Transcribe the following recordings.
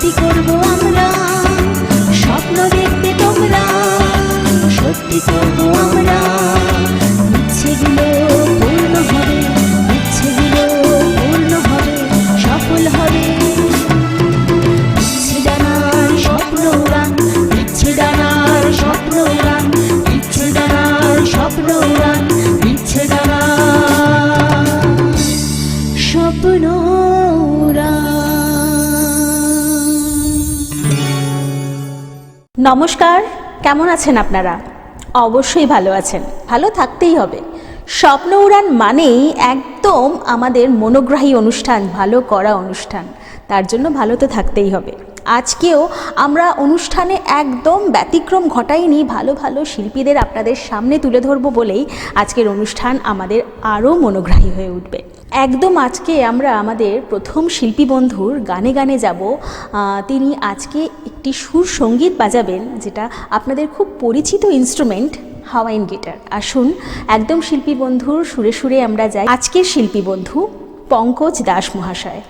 সত্যি করবো আমরা, স্বপ্ন দেখবে তোমরা, সত্যি করবো আমরা। ইচ্ছেগুলো পূর্ণ হবে, ইচ্ছেগুলো পূর্ণ হবে, সফল হবে। ইচ্ছে ডানার স্বপ্ন উড়ান, ইচ্ছে ডানার স্বপ্ন উড়ান, ইচ্ছে ডানার স্বপ্ন উড়ান, ইচ্ছে ডানার স্বপ্ন উড়ান। নমস্কার, কেমন আছেন আপনারা? অবশ্যই ভালো আছেন, ভালো থাকতেই হবে। স্বপ্ন উড়ান মানেই একদম আমাদের মনোগ্রাহী অনুষ্ঠান, ভালো করা অনুষ্ঠান, তার জন্য ভালো তো থাকতেই হবে। আজকেও আমরা অনুষ্ঠানে একদম ব্যতিক্রম ঘটাইনি, ভালো ভালো শিল্পীদের আপনাদের সামনে তুলে ধরবো বলেই আজকের অনুষ্ঠান আমাদের আরও মনোগ্রাহী হয়ে উঠবে। একদম আজকে আমরা আমাদের প্রথম শিল্পী বন্ধুর গানে গানে যাব। তিনি আজকে একটি সুর সঙ্গীত বাজাবেন, যেটা আপনাদের খুব পরিচিত ইনস্ট্রুমেন্ট হাওয়াইন গিটার। আসুন একদম শিল্পী বন্ধুর সুরে সুরে আমরা যাই। আজকের শিল্পী বন্ধু পঙ্কজ দাস মহাশয়।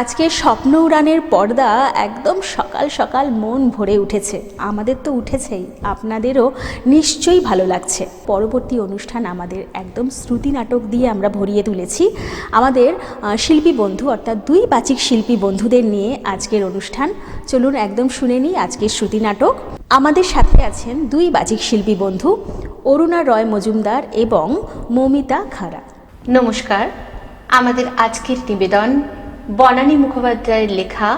আজকে স্বপ্ন উড়ানের পর্দা একদম সকাল সকাল মন ভরে উঠেছে। আমাদের তো উঠেছেই, আপনাদেরও নিশ্চয়ই ভালো লাগছে। পরবর্তী অনুষ্ঠান আমাদের একদম শ্রুতি নাটক দিয়ে আমরা ভরিয়ে তুলেছি। আমাদের শিল্পী বন্ধু অর্থাৎ দুই বাচিক শিল্পী বন্ধুদের নিয়ে আজকের অনুষ্ঠান। চলুন একদম শুনে নিই আজকের শ্রুতি নাটক। আমাদের সাথে আছেন দুই বাচিক শিল্পী বন্ধু অরুণা রয় মজুমদার এবং মৌমিতা খাড়া। নমস্কার। আমাদের আজকের নিবেদন বনানী মুখোপাধ্যায়ের লেখা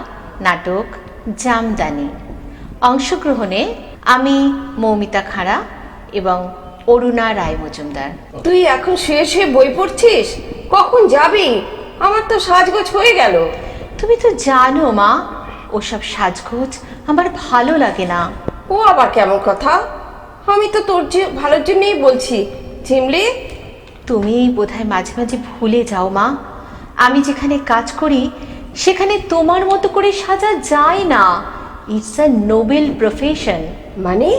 নাটক জামদানি। অংশগ্রহণে আমি মৌমিতা খাড়া এবং অরুণা রায় মজুমদার। তুই এখন শুয়ে শুয়ে বই পড়ছিস? কখন যাবি? আমার তো সাজগোজ হয়ে গেল। তুমি তো জানো মা, ওসব সাজগোজ আমার ভালো লাগে না। ও আবার কেমন কথা? আমি তো তোর যে ভালোর জন্যই বলছি। ঝিমলি, তুমি বোধহয় মাঝে মাঝে ভুলে যাও মা, আমি যেখানে কাজ করি সেখানে তোমার মতো করে সাজা যায় না। It's a noble profession. মানে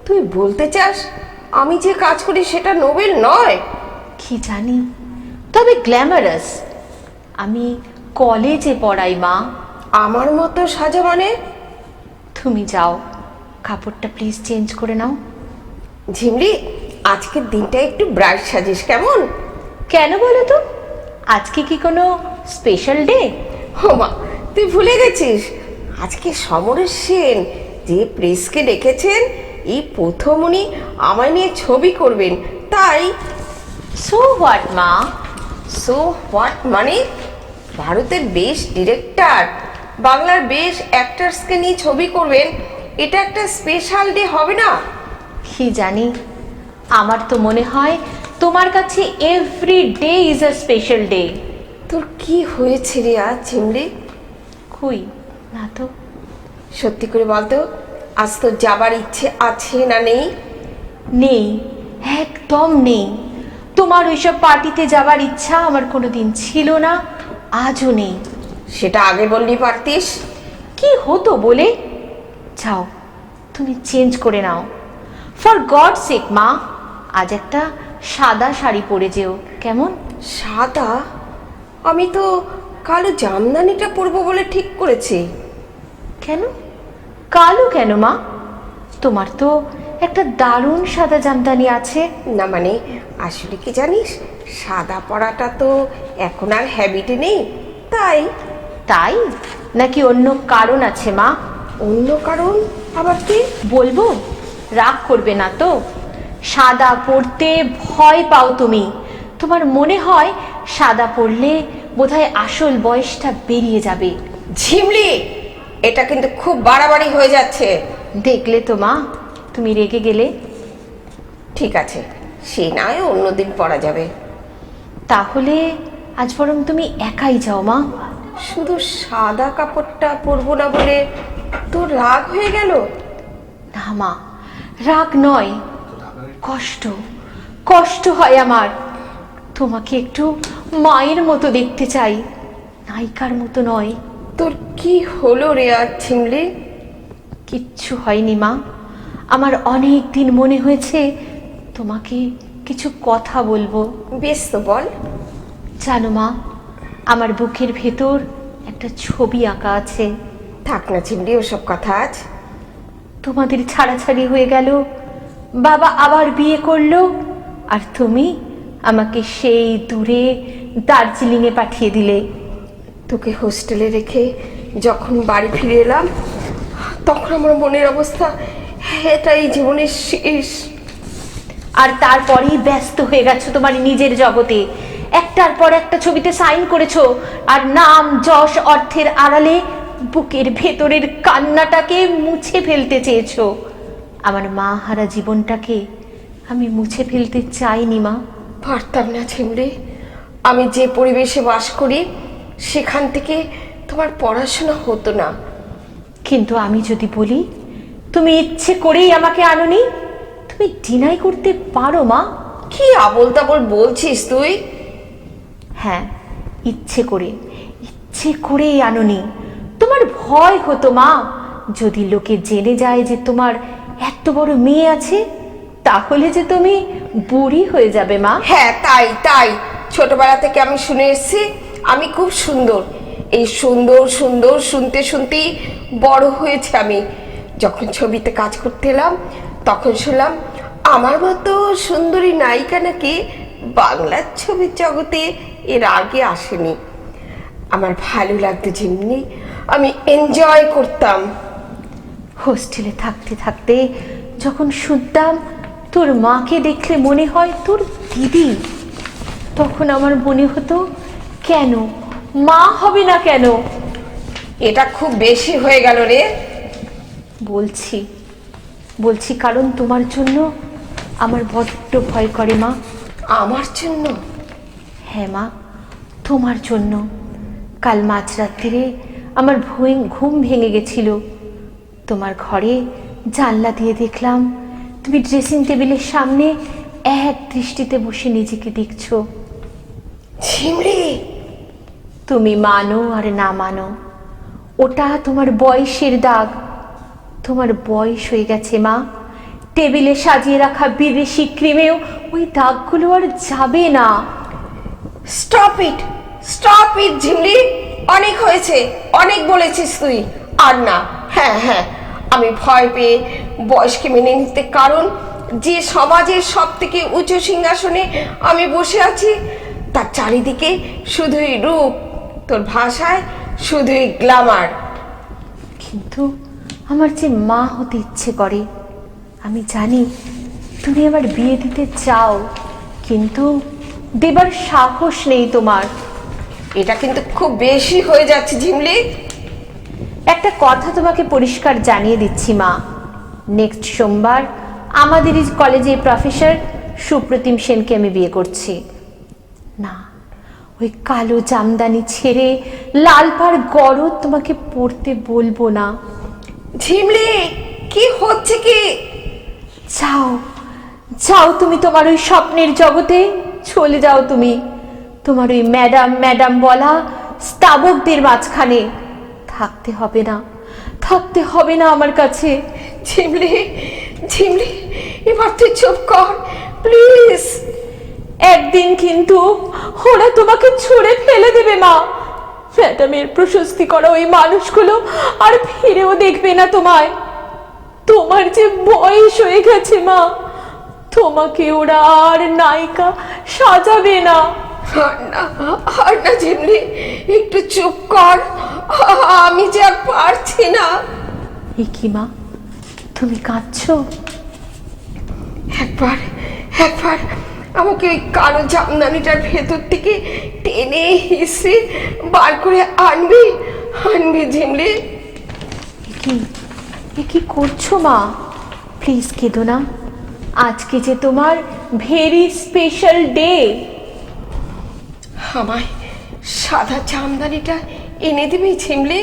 তুই বলতে চাস আমি যে কাজ করি সেটা নোবেল নয়? কি জানি, তবে গ্ল্যামারাস। আমি কলেজে পড়াই মা। আমার মতো সাজা মানে? তুমি যাও, কাপড়টা প্লিজ চেঞ্জ করে নাও। ঝিমলি, আজকের দিনটা একটু ব্রাইট সাজিস কেমন? কেন বলো তো, আজকে কি কোনো স্পেশাল ডে? হোমা, তুই ভুলে গেছিস আজকে সমরেশ সেন যে প্রেসকে ডেকেছেন, এই প্রথম উনি আমায় নিয়ে ছবি করবেন। তাই সো হোয়াট মা? সো হোয়াট মানে ভারতের বেস্ট ডিরেক্টর, বাংলার বেস্ট অ্যাক্টার্সকে নিয়ে ছবি করবেন, এটা একটা স্পেশাল ডে হবে না? কি জানি, আমার তো মনে হয় তোমার কাছে every day is a special day. তোর কি হয়েছে রে আজ ঝিমলি? কই না তো। সত্যি করে বলতো, আজ তোর যাবার ইচ্ছে আছে না নেই? নেই, একদম নেই। তোমার ওইসব পার্টিতে যাবার ইচ্ছা আমার কোনোদিন ছিল না, আজও নেই। সেটা আগে বললি পারতিস। কি হতো বলে? যাও, তুমি চেঞ্জ করে নাও। ফর গড সেক মা, আজ একটা সাদা শাড়ি পরে যেও, কেমন? সাদা? আমি তো কালো জামদানিটা পরবো বলে ঠিক করেছি। কেন কালো কেন মা? তোমার তো একটা দারুণ সাদা জামদানি আছে। না মানে আসলে কি জানিস, সাদা পরাটা তো এখন আর হ্যাবিটে নেই, তাই। তাই নাকি অন্য কারণ আছে মা? অন্য কারণ আবার কি? বলবো, রাগ করবে না তো? সাদা পরতে ভয় পাও তুমি। তোমার মনে হয় সাদা পরলে বোধহয় আসল বয়সটা বেরিয়ে যাবে। ঝিমলি, এটা কিন্তু খুব বাড়াবাড়ি হয়ে যাচ্ছে। দেখলে তো মা, তুমি রেগে গেলে। ঠিক আছে, সে নয় অন্যদিন পরা যাবে। তাহলে আজ বরং তুমি একাই যাও মা। শুধু সাদা কাপড়টা পরবো না বলে তোর রাগ হয়ে গেল? না মা, রাগ নয়, কষ্ট। কষ্ট হয় আমার। তোমাকে একটু মায়ের মতো দেখতে চাই, নায়িকার মতো নয়। তোর কি হলো রে আজ ঝিমলি? কিচ্ছু হয়নি মা, আমার অনেক দিন মনে হয়েছে তোমাকে কিছু কথা বলবো। বেশ তো বল। জানো মা, আমার বুকের ভেতর একটা ছবি আঁকা আছে। থাক না ঝিমলি ওসব কথা আজ। তোমাদের ছাড়াছাড়ি হয়ে গেল, বাবা আবার বিয়ে করলো, আর তুমি আমাকে সেই দূরে দার্জিলিংয়ে পাঠিয়ে দিলে। তোকে হোস্টেলে রেখে যখন বাড়ি ফিরে এলাম তখন আমার মনের অবস্থা, এটাই জীবনের শেষ। আর তারপরেই ব্যস্ত হয়ে গেছো তোমার নিজের জগতে, একটার পর একটা ছবিতে সাইন করেছো, আর নাম যশ অর্থের আড়ালে বুকের ভেতরের কান্নাটাকে মুছে ফেলতে চেয়েছো। আমার মা হারা জীবনটাকে আমি মুছে ফেলতে চাইনি মা। পারতাম না ঝিমলি, আমি যে পরিবেশে বাস করি সেখান থেকে তোমার পড়াশোনা হতো না। কিন্তু আমি যদি বলি তুমি ইচ্ছে করেই আমাকে আনোনি, তুমি ডিনাই করতে পারো মা? কি আবোল তাবোল বলছিস তুই? হ্যাঁ, ইচ্ছে করেই আনোনি। তোমার ভয় হতো মা, যদি লোকে জেনে যায় যে তোমার এত বড় মেয়ে আছে, তাহলে যে তুমি বুড়ি হয়ে যাবে মা। হ্যাঁ তাই, ছোটবেলা থেকে আমি শুনে এসেছি আমি খুব সুন্দর। এই সুন্দর সুন্দর শুনতে শুনতেই বড় হয়েছে আমি। যখন ছবিতে কাজ করতে এলাম তখন শুনলাম আমার মতো সুন্দরী নায়িকা নাকি বাংলার ছবির জগতে এর আগে আসেনি। আমার ভালো লাগতো যেমনি, আমি এনজয় করতাম। হোস্টেলে থাকতে থাকতে যখন শুনতাম তোর মাকে দেখলে মনে হয় তোর দিদি, তখন আমার মনে হতো কেন মা হবে না কেন? এটা খুব বেশি হয়ে গেল রে। বলছি বলছি কারণ তোমার জন্য আমার বড্ড ভয় করে মা। আমার জন্য? হ্যাঁ মা, তোমার জন্য। কাল মাঝরাত্রিরে আমার ঘুম ভেঙে গেছিল। তোমার ঘরে জানলা দিয়ে দেখলাম তুমি ড্রেসিং টেবিলের সামনে এক দৃষ্টিতে বসে নিজেকে দেখছো। ঝিমলি, তুমি মানো আর না মানো, ওটা তোমার বয়সের দাগ। তোমার বয়স হয়ে গেছে মা। টেবিলে সাজিয়ে রাখা বিদেশি ক্রিমেও ওই দাগগুলো আর যাবে না। Stop it, stop it Jhimli, অনেক হয়েছে, অনেক বলেছিস তুই। আর না। হ্যাঁ হ্যাঁ, আমি ভয় পেয়ে বয়সকে মেনে নিতে, কারণ যে সমাজের সব থেকে উঁচু সিংহাসনে আমি বসে আছি তার চারিদিকে শুধুই রূপ, তোর ভাষায় শুধুই গ্ল্যামার। কিন্তু আমার যে মা হতে ইচ্ছে করে। আমি জানি তুমি আমার বিয়ে দিতে চাও, কিন্তু দেবার সাহস নেই তোমার। এটা কিন্তু খুব বেশি হয়ে যাচ্ছে ঝিমলি। একটা কথা তোমাকে পরিষ্কার জানিয়ে দিচ্ছি মা, নেক্সট সোমবার আমাদের এই কলেজে প্রফেসর সুপ্রতিম সেনকে আমি বিয়ে করছি। না, ওই কালো জামদানি ছেড়ে লাল পাড় গরদ তোমাকে পরতে বলবো না। ঝিমলি, কি হচ্ছে কি? যাও যাও, তুমি তোমার ওই স্বপ্নের জগতে চলে যাও। তুমি তোমার ওই ম্যাডাম ম্যাডাম বলা স্তাবকদের মাঝখানে থাকতে হবে না, থাকতে হবে না আমার কাছে। ঝিমলি, ঝিমলি, এবার তুই চুপ কর প্লিজ। একদিন কিন্তু ওরা তোমাকে ছুঁড়ে ফেলে দেবে মা। ম্যাডামের প্রশস্তি করা ওই মানুষগুলো আর ফিরেও দেখবে না তোমায়। তোমার যে বয়স হয়ে গেছে মা, তোমাকে ওরা আর নায়িকা সাজাবে না। আর না, আর না ঝিমলি, একটু চুপ কর, আমি যে আর পারছি না। এ কি মা, তুমি কাঁদছো? একবার একবার আমাকে ওই কালো জামদানিটার ভেতর থেকে টেনে হিসে বার করে আনবি, আনবি ঝিমলি। এ কি করছো মা? প্লিজ কেঁদো না। আজকে যে তোমার ভেরি স্পেশাল ডে। আমায় সাদা জামদানিটা এনে দিবি ঝিমলি?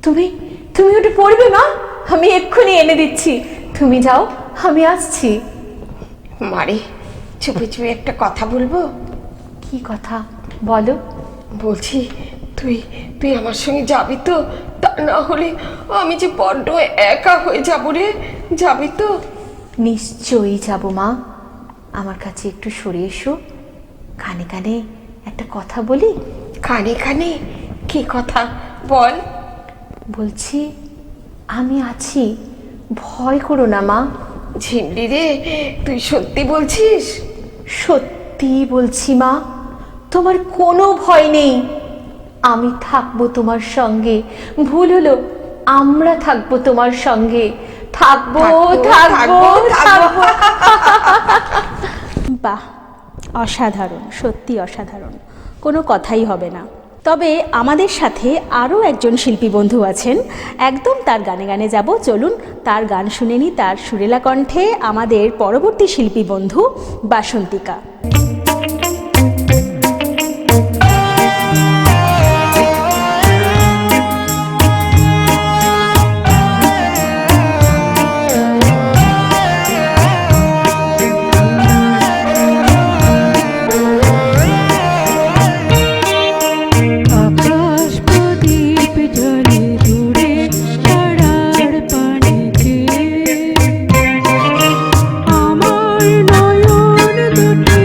তুমি তুমি ওটা পরবে মা? আমি এক্ষুনি এনে দিচ্ছি, তুমি যাও, আমি আসছি। মারে, চুপে চুপে একটা কথা বলবো। কি কথা বলো? বলছি তুই তুই আমার সঙ্গে যাবি তো? তা না হলে আমি যে বড্ড একা হয়ে যাবো রে, যাবি তো? নিশ্চয়ই যাব মা। আমার কাছে একটু সরে এসো, কানে কানে একটা কথা বলি। কানে কানে? কি কথা বল। বলছি আমি আছি, ভয় করো না মা। ঝিমলি রে, তুই সত্যি বলছিস? সত্যি বলছি মা, তোমার কোনো ভয় নেই। আমি থাকবো তোমার সঙ্গে। ভুল হলো, আমরা থাকবো তোমার সঙ্গে। থাকবো থাকবো থাকবো। বাহ, অসাধারণ, সত্যি অসাধারণ, কোনো কথাই হবে না। তবে আমাদের সাথে আরও একজন শিল্পী বন্ধু আছেন, একদম তার গানে গানে যাব। চলুন তার গান শুনে নিই, তার সুরেলা কণ্ঠে আমাদের পরবর্তী শিল্পী বন্ধু বাসন্তিকা। আমার নয়ন দুটি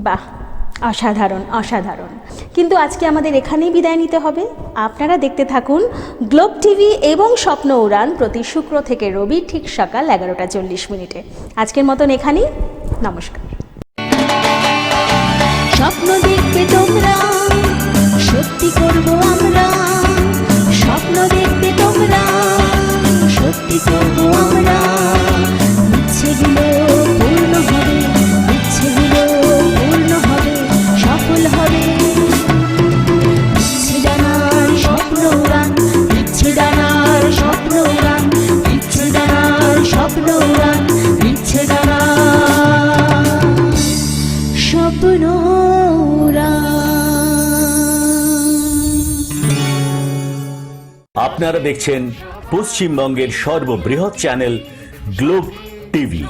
বাহ, অসাধারণ অসাধারণ। কিন্তু আজকে আমাদের এখানেই বিদায় নিতে হবে। আপনারা দেখতে থাকুন গ্লোব টিভি এবং স্বপ্ন উড়ান প্রতি শুক্র থেকে রবি ঠিক সকাল 11:40। আজকের মতন এখানেই, নমস্কার। স্বপ্ন দেখবে তোমরা, সত্যি করব আমরা। স্বপ্ন দেখবে তোমরা, সত্যি করব আমরা। ইচ্ছেগুলো পূর্ণ হবে, ইচ্ছেগুলো পূর্ণ হবে, সফল হবে। ইচ্ছে জানার স্বপ্ন উড়ান, ইচ্ছে জানার স্বপ্ন উড়ান, ইচ্ছে জানার স্বপ্ন উড়ান, ইচ্ছে জানার স্বপ্ন উড়ান। আপনারা দেখছেন পশ্চিমবঙ্গের সর্ববৃহৎ চ্যানেল গ্লোব টিভি।